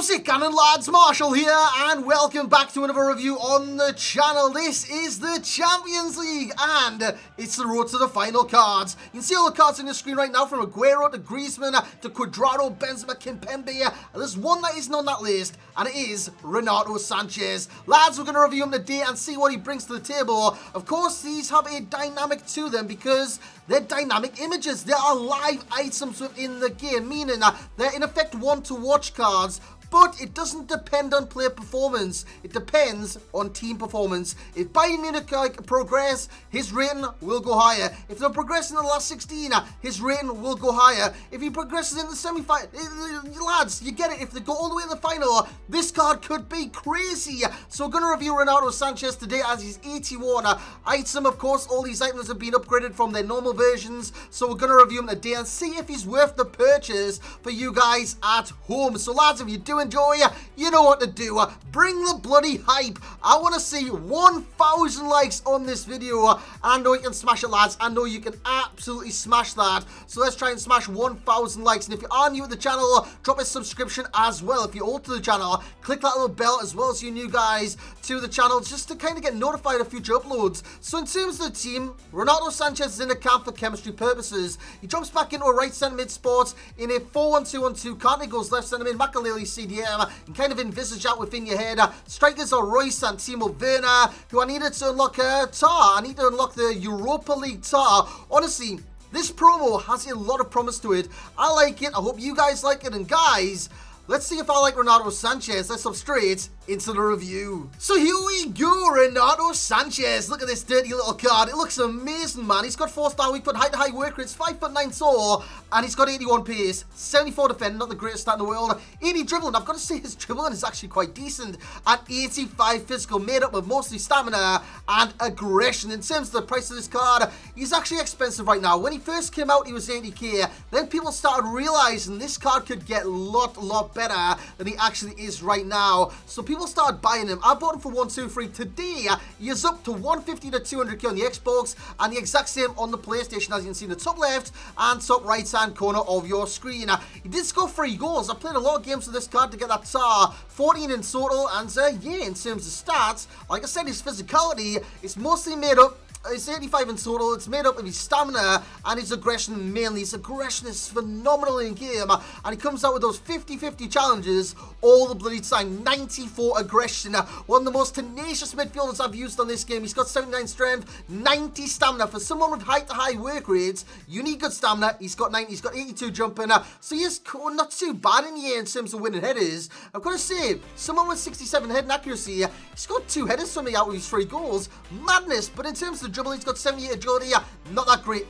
Hamsik and lads, Marshall here, and welcome back to another review on the channel. This is the Champions League, and it's the road to the final cards. You can see all the cards on the screen right now, from Aguero to Griezmann to Cuadrado, Benzema, Kimpembe. There's one that isn't on that list, and it is Renato Sanches. Lads, we're going to review him today and see what he brings to the table. Of course, these have a dynamic to them because they're dynamic images. They are live items within the game, meaning they're in effect one-to-watch cards. But it doesn't depend on player performance. It depends on team performance. If Bayern Munich progress, his rating will go higher. If they progress in the last 16, his rating will go higher. If he progresses in the semi-final, lads, you get it. If they go all the way to the final, this card could be crazy. So we're going to review Renato Sanches today as his 81 item. Of course, all these items have been upgraded from their normal versions. So we're going to review him today and see if he's worth the purchase for you guys at home. So lads, if you do enjoy, you know what to do. Bring the bloody hype. I want to see 1,000 likes on this video. I know you can smash it, lads. I know you can absolutely smash that. So let's try and smash 1,000 likes. And if you are new to the channel, drop a subscription as well. If you're old to the channel, click that little bell as well as you new guys to the channel, just to kind of get notified of future uploads. So in terms of the team, Renato Sanches is in the camp for chemistry purposes. He drops back into a right centre mid spot in a 4-1-2-1-2. Kante goes left centre mid, Makaleli CDM. And kind of envisage that within your head. Strikers are Royce and Timo Werner, who I needed to unlock Tar. I need to unlock the Europa League Tar. Honestly, this promo has a lot of promise to it. I like it. I hope you guys like it. And guys, let's see if I like Renato Sanches. Let's hop straight into the review. So here we go, Renato Sanches. Look at this dirty little card. It looks amazing, man. He's got 4-star weak foot, high work rates, 5'9" tall, and he's got 81 pace, 74 defending, not the greatest stat in the world, 80 dribbling. I've got to say his dribbling is actually quite decent, and 85 physical, made up of mostly stamina and aggression. In terms of the price of this card, he's actually expensive right now. When he first came out, he was 80k. Then people started realizing this card could get a lot better than he actually is right now. So people started buying him. I bought him for 123. Today, he is up to 150 to 200k on the Xbox, and the exact same on the PlayStation, as you can see in the top left and top right hand corner of your screen. He did score 3 goals. I played a lot of games with this card to get that Tar, 14 in total, and yeah, in terms of stats, like I said, his physicality is mostly made up. It's 85 in total. It's made up of his stamina and his aggression mainly. His aggression is phenomenal in game, and he comes out with those 50-50 challenges all the bloody time. 94 aggression. One of the most tenacious midfielders I've used on this game. He's got 79 strength, 90 stamina. For someone with high work rates, you need good stamina. He's got 90. He's got 82 jumping. So he is not too bad in the air in terms of winning headers. I've got to say, someone with 67 heading accuracy, he's got 2 headers for me out of his 3 goals. Madness. But in terms of dribble, he's got 78 agility, not that great.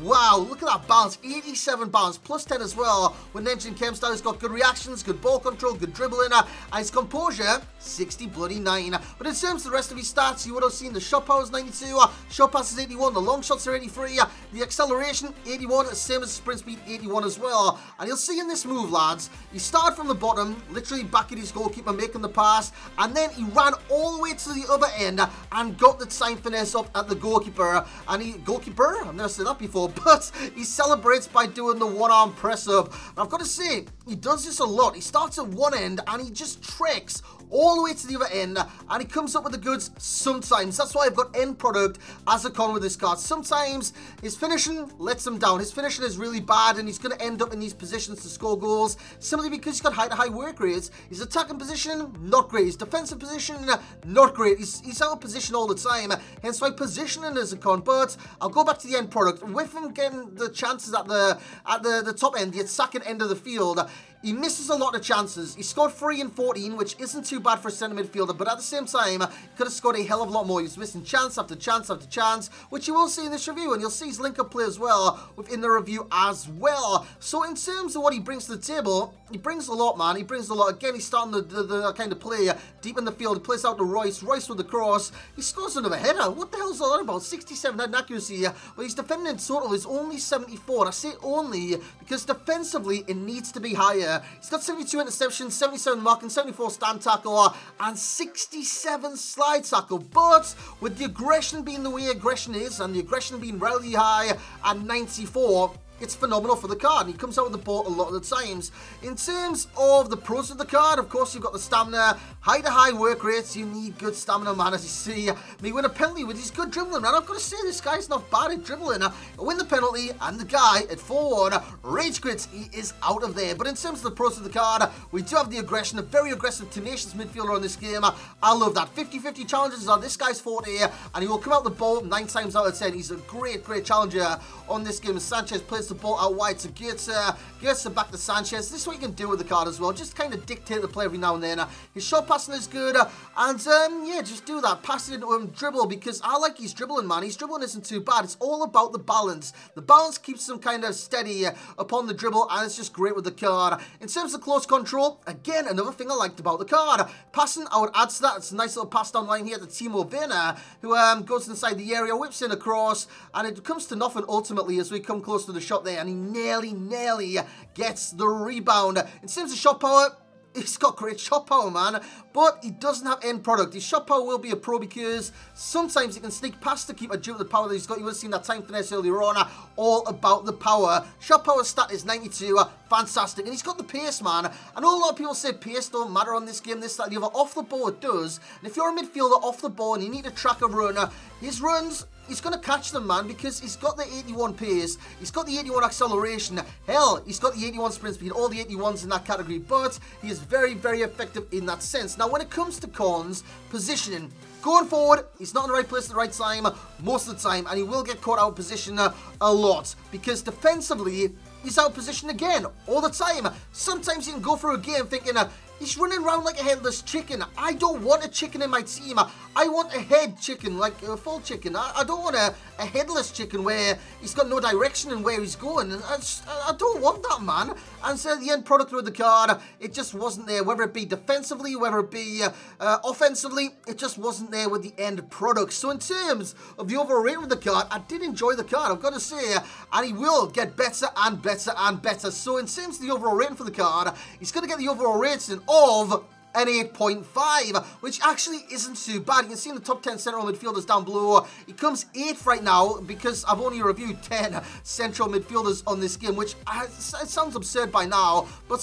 Wow, look at that balance, 87 balance, plus 10 as well. When mentioning chem style, he's got good reactions, good ball control, good dribbling, and his composure, 60-9. But in terms of the rest of his stats, you would have seen the shot power is 92, shot pass is 81, the long shots are 83, the acceleration 81, same as sprint speed 81 as well. And you'll see in this move, lads, he started from the bottom, literally back at his goalkeeper making the pass, and then he ran all the way to the other end and got the time finesse up at the goalkeeper. And I've never said that before, but he celebrates by doing the one-arm press-up. I've got to say, he does this a lot. He starts at one end and he just treks all the way to the other end, and he comes up with the goods sometimes. That's why I've got end product as a con with this card. Sometimes his finishing lets him down. His finishing is really bad, and he's going to end up in these positions to score goals simply because he's got high work rates. His attacking position, not great. His defensive position, not great. He's out of position all the time, hence why positioning is a con. But I'll go back to the end product. With him getting the chances at the top end, the attacking end of the field, he misses a lot of chances. He scored 3 in 14, which isn't too bad for a centre midfielder, but at the same time, he could have scored a hell of a lot more. He was missing chance after chance after chance, which you will see in this review, and you'll see his link-up play as well within the review as well. So in terms of what he brings to the table, he brings a lot, man. He brings a lot. Again, he's starting the kind of play deep in the field. He plays out to Royce. Royce with the cross. He scores another header. What the hell is all that about? 67 head accuracy, but his defending in total is only 74. And I say only because defensively, it needs to be higher. He's got 72 interceptions, 77 marking, 74 stand tackle, and 67 slide tackle. But with the aggression being the way aggression is, and the aggression being relatively high at 94, it's phenomenal for the card, and he comes out with the ball a lot of the times. In terms of the pros of the card, of course, you've got the stamina, high to high work rates. You need good stamina, man, as you see me win a penalty with his good dribbling, man. I've got to say, this guy's not bad at dribbling. Win the penalty, and the guy at 4-1, rage quits, he is out of there. But in terms of the pros of the card, we do have the aggression, a very aggressive, tenacious midfielder on this game. I love that. 50-50 challenges are this guy's forte, and he will come out the ball 9 times out of 10. He's a great challenger on this game. Sanchez plays the ball out wide to Goetze back to Sanchez. This is what you can do with the card as well. Just kind of dictate the play every now and then. His shot passing is good, and yeah, just do that. Pass it into him, dribble, because I like his dribbling, man. His dribbling isn't too bad. It's all about the balance. The balance keeps him kind of steady upon the dribble, and it's just great with the card. In terms of close control, again, another thing I liked about the card. Passing, I would add to that. It's a nice little pass down line here to Timo Werner, who goes inside the area, whips in across, and it comes to nothing ultimately as we come close to the shot there, and he nearly gets the rebound. In terms of shot power, he's got great shot power, man, but he doesn't have end product. His shot power will be a pro because sometimes he can sneak past the keeper due to the power that he's got. You would have seen that time finesse earlier on. All about the power. Shot power stat is 92. Fantastic. And he's got the pace, man. I know a lot of people say pace don't matter on this game, this, that, the other. Off the ball, it does. And if you're a midfielder off the ball and you need to track a runner, his runs, he's going to catch them, man, because he's got the 81 pace, he's got the 81 acceleration, hell, he's got the 81 sprint speed, all the 81s in that category, but he is very effective in that sense. Now, when it comes to cons, positioning, going forward, he's not in the right place at the right time most of the time, and he will get caught out of position a lot, because defensively, he's out of position again, all the time. Sometimes you can go through a game thinking, he's running around like a headless chicken. I don't want a chicken in my team. I want a head chicken, like a full chicken. I don't want a headless chicken where he's got no direction in where he's going. I don't want that, man. And so the end product with the card, it just wasn't there. Whether it be defensively, whether it be offensively, it just wasn't there with the end product. So in terms of the overall rating of the card, I did enjoy the card, I've got to say. And he will get better and better and better. So in terms of the overall rating for the card, he's going to get the overall rating of an 8.5, which actually isn't too bad. You can see in the top 10 central midfielders down below, he comes 8th right now because I've only reviewed 10 central midfielders on this game, which it sounds absurd by now, but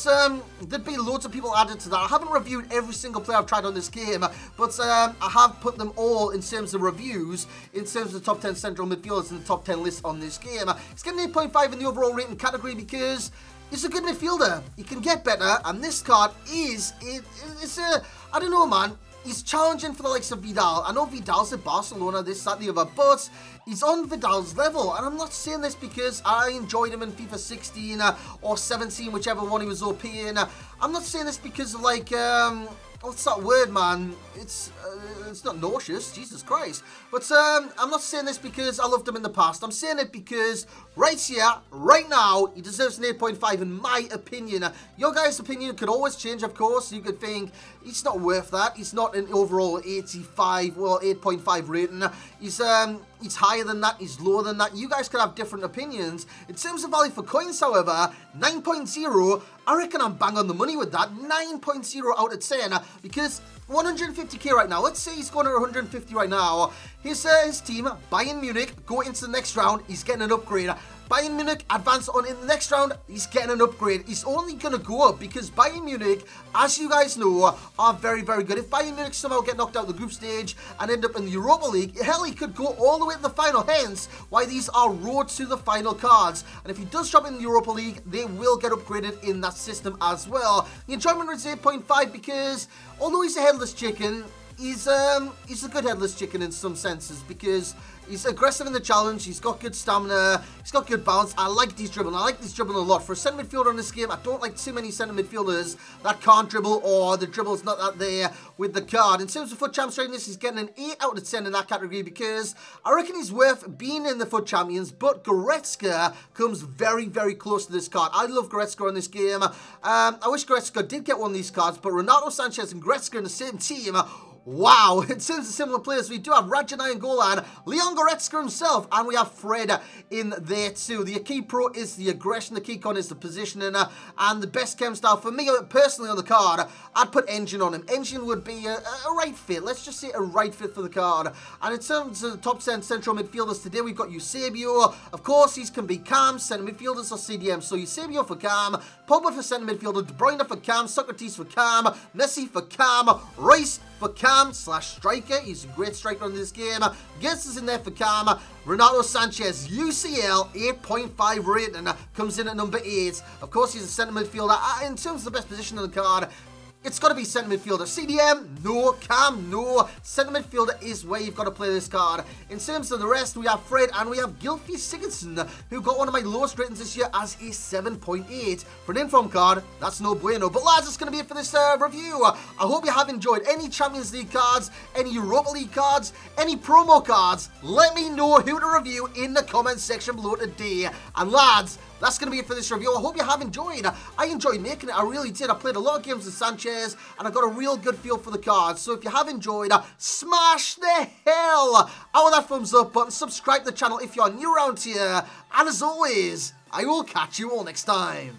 there'd be loads of people added to that. I haven't reviewed every single player I've tried on this game, but I have put them all in terms of reviews, in terms of the top 10 central midfielders in the top 10 list on this game. It's getting 8.5 in the overall rating category because he's a good midfielder. He can get better, and this card is, I don't know, man. He's challenging for the likes of Vidal. I know Vidal's at Barcelona, this, that, the other, but he's on Vidal's level. And I'm not saying this because I enjoyed him in FIFA 16 or 17, whichever one he was OP in. I'm not saying this because of, like, what's that word, man? It's not nauseous, Jesus Christ. But I'm not saying this because I loved him in the past. I'm saying it because right here, right now, he deserves an 8.5 in my opinion. Your guys' opinion could always change, of course. You could think he's not worth that. He's not an overall 85, well, 8.5 rating. He's higher than that, he's lower than that. You guys could have different opinions. In terms of value for coins, however, 9.0, I reckon I'm bang on the money with that. 9.0 out of 10, because 150k right now. Let's say he's going to 150 right now. His team, Bayern Munich, go into the next round, he's getting an upgrade. Bayern Munich advance on in the next round, he's getting an upgrade. He's only going to go up because Bayern Munich, as you guys know, are very good. If Bayern Munich somehow get knocked out of the group stage and end up in the Europa League, hell, he could go all the way to the final. Hence, why these are road to the final cards. And if he does drop in the Europa League, they will get upgraded in that system as well. The enjoyment rate is 8.5 because, although he's a headless chicken, he's a good headless chicken in some senses because he's aggressive in the challenge, he's got good stamina, he's got good balance. I like these dribbling. I like these dribbling a lot. For a centre midfielder in this game, I don't like too many centre midfielders that can't dribble or the dribble's not that there with the card. In terms of FUT Champs ratingness, he's getting an 8 out of 10 in that category because I reckon he's worth being in the FUT Champions, but Goretzka comes very close to this card. I love Goretzka on this game. I wish Goretzka did get one of these cards, but Renato Sanches and Goretzka in the same team. Wow, in terms of similar players, we do have Radjanai and Golan, Leon Goretzka himself, and we have Fred in there too. The key pro is the aggression, the key con is the positioning, and the best chem style for me personally on the card, I'd put Engine on him. Engine would be a right fit, let's just say a right fit for the card. And in terms of the top 10 central midfielders today, we've got Eusebio. Of course, these can be cam, centre midfielders or CDM. So Eusebio for cam, Pogba for centre midfielder, De Bruyne for cam, Socrates for cam, Messi for cam, Rice for cam / striker. He's a great striker in this game. Gets us in there for cam. Renato Sanches, UCL, 8.5 rating, comes in at number 8. Of course, he's a centre midfielder. In terms of the best position on the card, it's got to be centre midfielder. CDM, no. Cam, no. Centre midfielder is where you've got to play this card. In terms of the rest, we have Fred and we have Gylfi Sigurdsson, who got one of my lowest ratings this year as a 7.8. For an inform card, that's no bueno. But lads, that's going to be it for this review. I hope you have enjoyed. Any Champions League cards, any Europa League cards, any promo cards, let me know who to review in the comment section below today. And lads, that's going to be it for this review. I hope you have enjoyed. I enjoyed making it. I really did. I played a lot of games with Sanchez, and I got a real good feel for the cards. So if you have enjoyed, smash the hell out of that thumbs up button. Subscribe to the channel if you're new around here. And as always, I will catch you all next time.